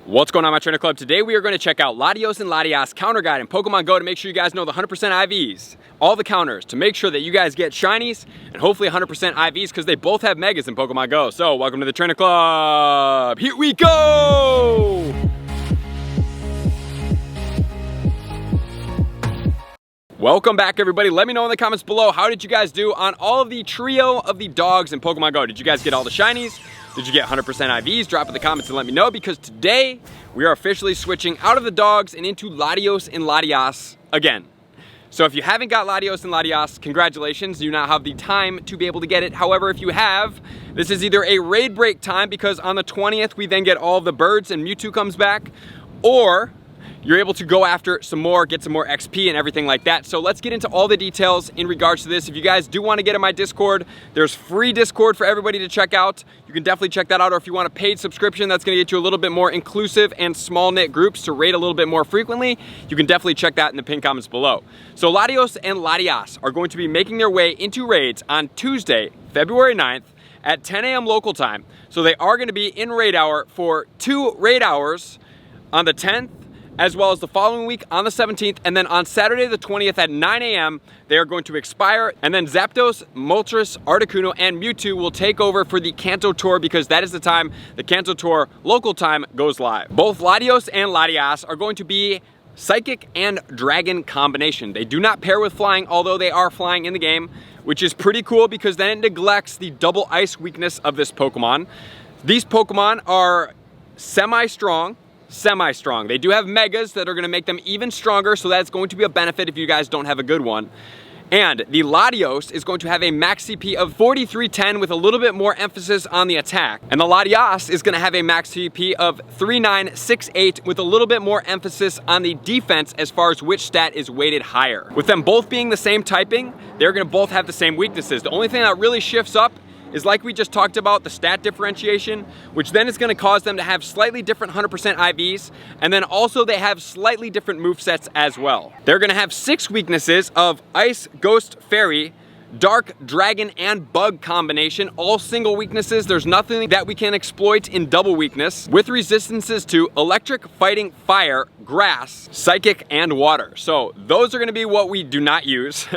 What's going on, my trainer club? Today we are going to check out Latios and Latias counter guide in Pokemon Go to make sure you guys know the 100% IVs, all the counters, to make sure that you guys get shinies and hopefully 100% IVs because they both have megas in Pokemon Go. So welcome to the trainer club. Here we go! Welcome back, everybody. Let me know in the comments below, how did you guys do on all of the trio of the dogs in Pokemon Go? Did you guys get all the shinies? Did you get 100% IVs? Drop in the comments and let me know, because today we are officially switching out of the dogs and into Latios and Latias again. So if you haven't got Latios and Latias, congratulations, you now have the time to be able to get it. However, if you have, this is either a raid break time, because on the 20th we then get all of the birds and Mewtwo comes back, or you're able to go after some more, get some more XP and everything like that. So let's get into all the details in regards to this. If you guys do want to get in my Discord, there's free Discord for everybody to check out. You can definitely check that out. Or if you want a paid subscription, that's going to get you a little bit more inclusive and small knit groups to raid a little bit more frequently. You can definitely check that in the pinned comments below. So Latios and Latias are going to be making their way into raids on Tuesday, February 9th at 10 a.m. local time. So they are going to be in raid hour for 2 raid hours on the 10th, as well as the following week on the 17th, and then on Saturday the 20th at 9 a.m. they are going to expire, and then Zapdos, Moltres, Articuno, and Mewtwo will take over for the Kanto Tour, because that is the time the Kanto Tour local time goes live. Both Latios and Latias are going to be Psychic and Dragon combination. They do not pair with Flying, although they are flying in the game, which is pretty cool because then it neglects the double ice weakness of this Pokemon. These Pokemon are semi-strong. They do have megas that are going to make them even stronger, so that's going to be a benefit if you guys don't have a good one. And the Latios is going to have a max CP of 4310 with a little bit more emphasis on the attack. And the Latias is going to have a max CP of 3968 with a little bit more emphasis on the defense as far as which stat is weighted higher. With them both being the same typing, they're going to both have the same weaknesses. The only thing that really shifts up is, like we just talked about, the stat differentiation, which then is going to cause them to have slightly different 100% IVs, and then also they have slightly different movesets as well. They're going to have 6 weaknesses of Ice, Ghost, Fairy, Dark, Dragon, and Bug combination, all single weaknesses. There's nothing that we can exploit in double weakness, with resistances to Electric, Fighting, Fire, Grass, Psychic, and Water. So those are going to be what we do not use.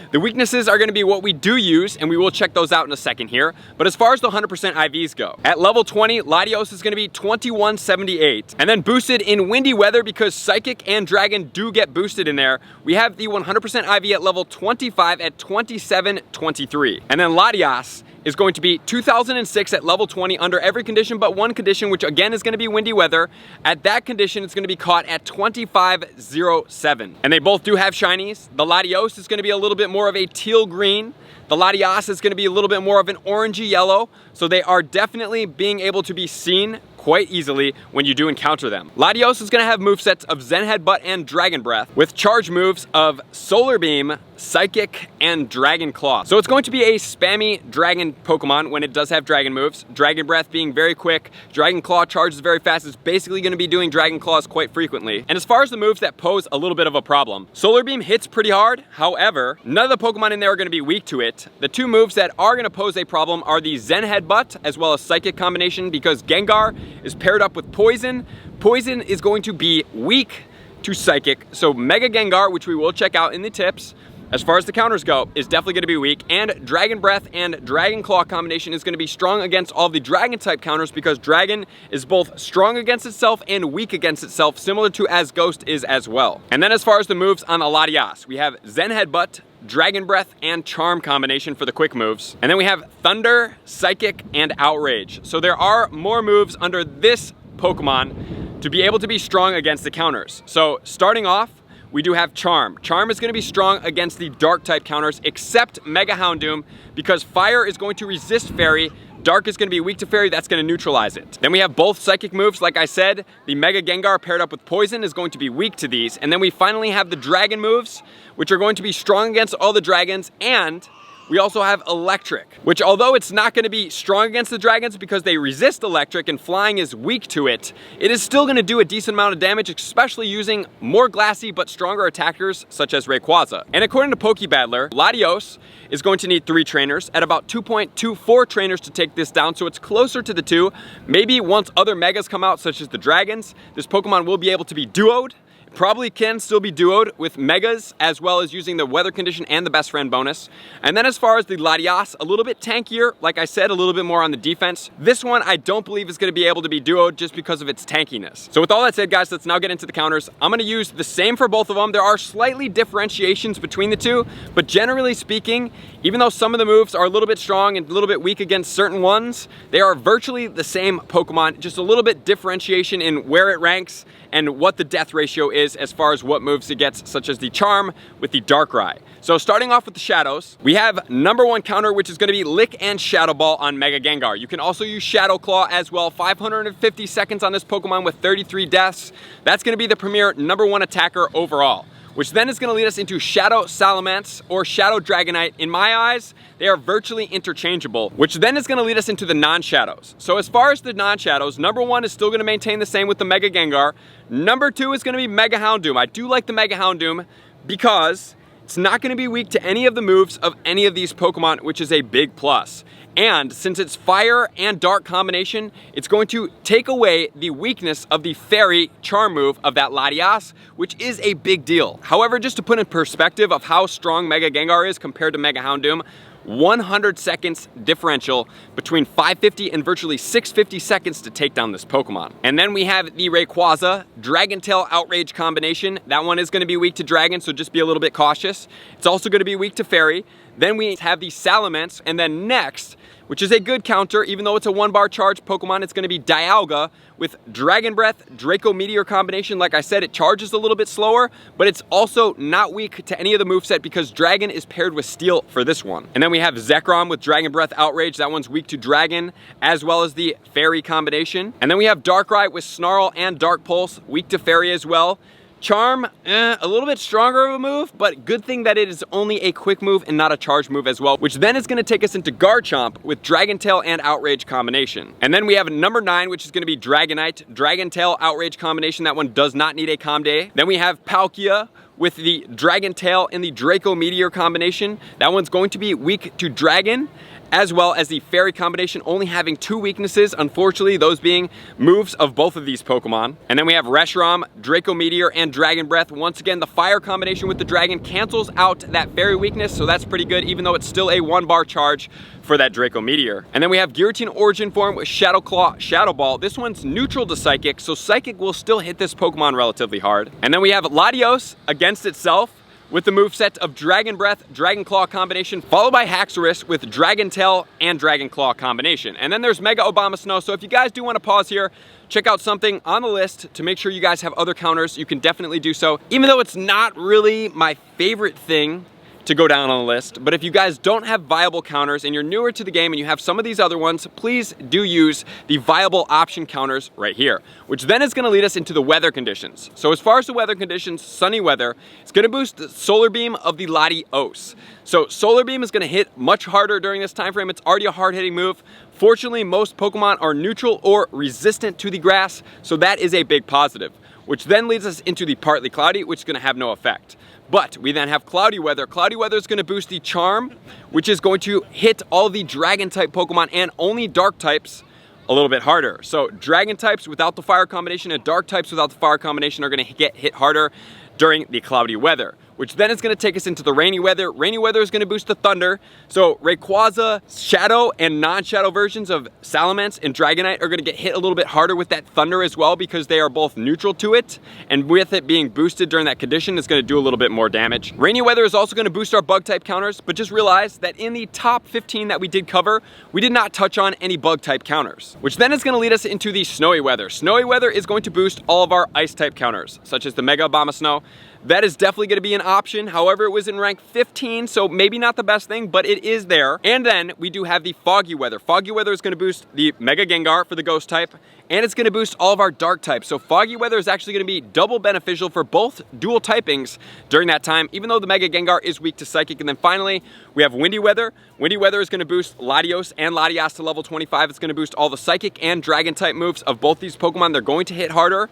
The weaknesses are going to be what we do use, and we will check those out in a second here. But as far as the 100% IVs go, at level 20, Latios is going to be 2178. And then boosted in windy weather, because Psychic and Dragon do get boosted in there, we have the 100% IV at level 25 at 2723. And then Latias is going to be 2006 at level 20 under every condition but one condition, which again is going to be windy weather. At that condition, it's going to be caught at 2507. And they both do have shinies. The Latios is going to be a little bit more of a teal green. The Latias is going to be a little bit more of an orangey yellow. So they are definitely being able to be seen quite easily when you do encounter them. Latios is going to have movesets of Zen Headbutt and Dragon Breath, with charge moves of Solar Beam, Psychic, and Dragon Claw. So it's going to be a spammy Dragon Pokemon when it does have Dragon moves. Dragon Breath being very quick, Dragon Claw charges very fast. It's basically going to be doing Dragon Claws quite frequently. And as far as the moves that pose a little bit of a problem, Solar Beam hits pretty hard. However, none of the Pokemon in there are going to be weak to it. The 2 moves that are going to pose a problem are the Zen Headbutt as well as Psychic combination, because Gengar is paired up with Poison. Poison is going to be weak to Psychic, so Mega Gengar, which we will check out in the tips, as far as the counters go, is definitely going to be weak. And Dragon Breath and Dragon Claw combination is going to be strong against all the Dragon type counters, because Dragon is both strong against itself and weak against itself, similar to as Ghost is as well. And then as far as the moves on the Latias, we have Zen Headbutt, Dragon Breath, and Charm combination for the quick moves. And then we have Thunder, Psychic, and Outrage. So there are more moves under this Pokemon to be able to be strong against the counters. So starting off, we do have Charm. Charm is going to be strong against the Dark type counters, except Mega Houndoom, because Fire is going to resist Fairy. Dark is going to be weak to Fairy, that's going to neutralize it. Then we have both Psychic moves, like I said. The Mega Gengar paired up with Poison is going to be weak to these. And then we finally have the Dragon moves, which are going to be strong against all the dragons, and we also have electric, which although it's not going to be strong against the dragons because they resist electric and flying is weak to it, it is still going to do a decent amount of damage, especially using more glassy but stronger attackers such as Rayquaza. And according to Pokebattler, Latios is going to need 3 trainers at about 2.24 trainers to take this down, so it's closer to the 2. Maybe once other megas come out, such as the dragons, this Pokemon will be able to be duoed. It probably can still be duoed with megas, as well as using the weather condition and the best friend bonus. And then as far as the Latias, a little bit tankier, like I said, a little bit more on the defense. This one I don't believe is going to be able to be duoed just because of its tankiness. So with all that said, guys, let's now get into the counters. I'm going to use the same for both of them. There are slightly differentiations between the two, but generally speaking, even though some of the moves are a little bit strong and a little bit weak against certain ones, they are virtually the same Pokemon, just a little bit differentiation in where it ranks and what the death ratio is as far as what moves it gets, such as the Charm with the Darkrai. So starting off with the Shadows, we have number 1 counter, which is going to be Lick and Shadow Ball on Mega Gengar. You can also use Shadow Claw as well. 550 seconds on this Pokemon with 33 deaths. That's going to be the premier number 1 attacker overall, which then is going to lead us into Shadow Salamence or Shadow Dragonite. In my eyes, they are virtually interchangeable, which then is going to lead us into the non-shadows. So as far as the non-shadows, number 1 is still going to maintain the same with the Mega Gengar. Number 2 is going to be Mega Houndoom. I do like the Mega Houndoom because it's not going to be weak to any of the moves of any of these Pokemon, which is a big plus. And since it's fire and dark combination, it's going to take away the weakness of the fairy charm move of that Latias, which is a big deal. However, just to put in perspective of how strong Mega Gengar is compared to Mega Houndoom, 100 seconds differential between 550 and virtually 650 seconds to take down this Pokemon. And then we have the Rayquaza Dragon Tail Outrage combination. That one is going to be weak to Dragon, so just be a little bit cautious. It's also going to be weak to Fairy. Then we have the Salamence, and then next, which is a good counter, even though it's a 1-bar charge Pokemon, it's going to be Dialga with Dragon Breath, Draco Meteor combination. Like I said, it charges a little bit slower, but it's also not weak to any of the moveset because Dragon is paired with Steel for this one. And then we have Zekrom with Dragon Breath Outrage. That one's weak to Dragon, as well as the Fairy combination. And then we have Darkrai with Snarl and Dark Pulse, weak to Fairy as well. Charm, a little bit stronger of a move, but good thing that it is only a quick move and not a charge move as well, which then is going to take us into Garchomp with Dragon Tail and Outrage combination. And then we have number 9, which is going to be Dragonite, Dragon Tail Outrage combination. That one does not need a Calm Day. Then we have Palkia with the Dragon Tail and the Draco Meteor combination. That one's going to be weak to Dragon, as well as the Fairy combination, only having 2 weaknesses, unfortunately, those being moves of both of these Pokemon. And then we have Reshiram, Draco Meteor, and Dragon Breath. Once again, the Fire combination with the Dragon cancels out that Fairy weakness, so that's pretty good, even though it's still a 1-bar charge for that Draco Meteor. And then we have Giratina Origin Form with Shadow Claw, Shadow Ball. This one's neutral to Psychic, so Psychic will still hit this Pokemon relatively hard. And then we have Latios against itself with the moveset of Dragon Breath, Dragon Claw combination, followed by Haxorus with Dragon Tail and Dragon Claw combination. And then there's Mega Abomasnow. So if you guys do want to pause here, check out something on the list to make sure you guys have other counters, you can definitely do so. Even though it's not really my favorite thing to go down on the list, but if you guys don't have viable counters and you're newer to the game and you have some of these other ones, please do use the viable option counters right here, which then is going to lead us into the weather conditions. So as far as the weather conditions, sunny weather, it's going to boost the Solar Beam of the Latios. So Solar Beam is going to hit much harder during this time frame. It's already a hard hitting move. Fortunately, most Pokemon are neutral or resistant to the grass, so that is a big positive, which then leads us into the partly cloudy, which is going to have no effect. But we then have cloudy weather. Cloudy weather is going to boost the Charm, which is going to hit all the dragon type Pokemon and only dark types a little bit harder. So dragon types without the fire combination and dark types without the fire combination are going to get hit harder during the cloudy weather, which then is going to take us into the rainy weather. Rainy weather is going to boost the thunder. So Rayquaza, shadow and non-shadow versions of Salamence and Dragonite are going to get hit a little bit harder with that thunder as well, because they are both neutral to it, and with it being boosted during that condition, it's going to do a little bit more damage. Rainy weather is also going to boost our bug type counters, but just realize that in the top 15 that we did cover, we did not touch on any bug type counters, which then is going to lead us into the snowy weather. Snowy weather is going to boost all of our ice type counters, such as the Mega Abomasnow. That is definitely going to be an option. However, it was in rank 15, so maybe not the best thing, but it is there. And then we do have the Foggy Weather. Foggy Weather is going to boost the Mega Gengar for the Ghost type, and it's going to boost all of our Dark types. So Foggy Weather is actually going to be double beneficial for both dual typings during that time, even though the Mega Gengar is weak to Psychic. And then finally, we have Windy Weather. Windy Weather is going to boost Latios and Latias to level 25. It's going to boost all the Psychic and Dragon type moves of both these Pokemon. They're going to hit harder.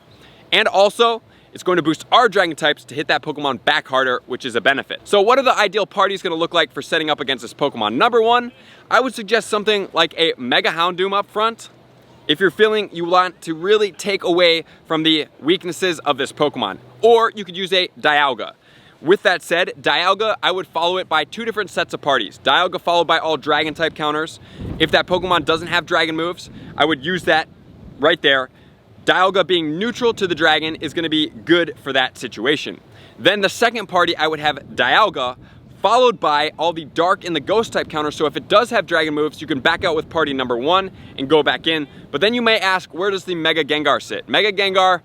And also, it's going to boost our Dragon types to hit that Pokemon back harder, which is a benefit. So what are the ideal parties going to look like for setting up against this Pokemon? Number one, I would suggest something like a Mega Houndoom up front. If you're feeling you want to really take away from the weaknesses of this Pokemon. Or you could use a Dialga. With that said, Dialga, I would follow it by 2 different sets of parties. Dialga followed by all Dragon type counters. If that Pokemon doesn't have Dragon moves, I would use that right there. Dialga being neutral to the Dragon is going to be good for that situation. Then the second party, I would have Dialga followed by all the Dark and the Ghost type counters. So if it does have Dragon moves, you can back out with party number 1 and go back in. But then you may ask, where does the Mega Gengar sit? Mega Gengar,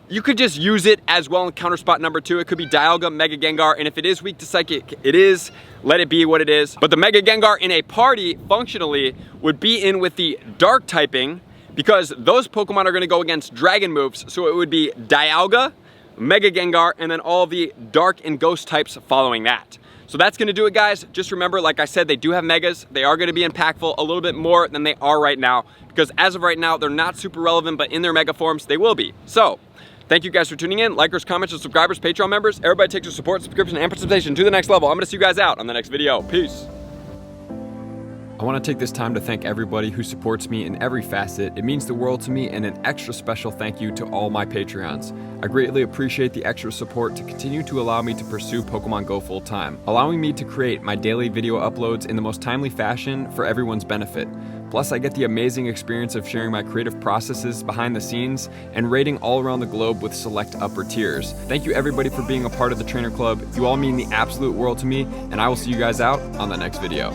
you could just use it as well in counter spot number 2. It could be Dialga, Mega Gengar, and if it is weak to Psychic, it is. Let it be what it is. But the Mega Gengar in a party, functionally, would be in with the Dark typing, because those Pokemon are going to go against Dragon moves. So it would be Dialga, Mega Gengar, and then all the Dark and Ghost types following that. So that's going to do it, guys. Just remember, like I said, they do have Megas. They are going to be impactful a little bit more than they are right now, because as of right now, they're not super relevant, but in their Mega forms, they will be. So thank you guys for tuning in. Likers, comments, and subscribers, Patreon members. Everybody takes your support, subscription, and participation to the next level. I'm going to see you guys out on the next video. Peace. I want to take this time to thank everybody who supports me in every facet. It means the world to me, and an extra special thank you to all my Patreons. I greatly appreciate the extra support to continue to allow me to pursue Pokemon Go full time, allowing me to create my daily video uploads in the most timely fashion for everyone's benefit. Plus, I get the amazing experience of sharing my creative processes behind the scenes and rating all around the globe with select upper tiers. Thank you everybody for being a part of the Trainer Club. You all mean the absolute world to me, and I will see you guys out on the next video.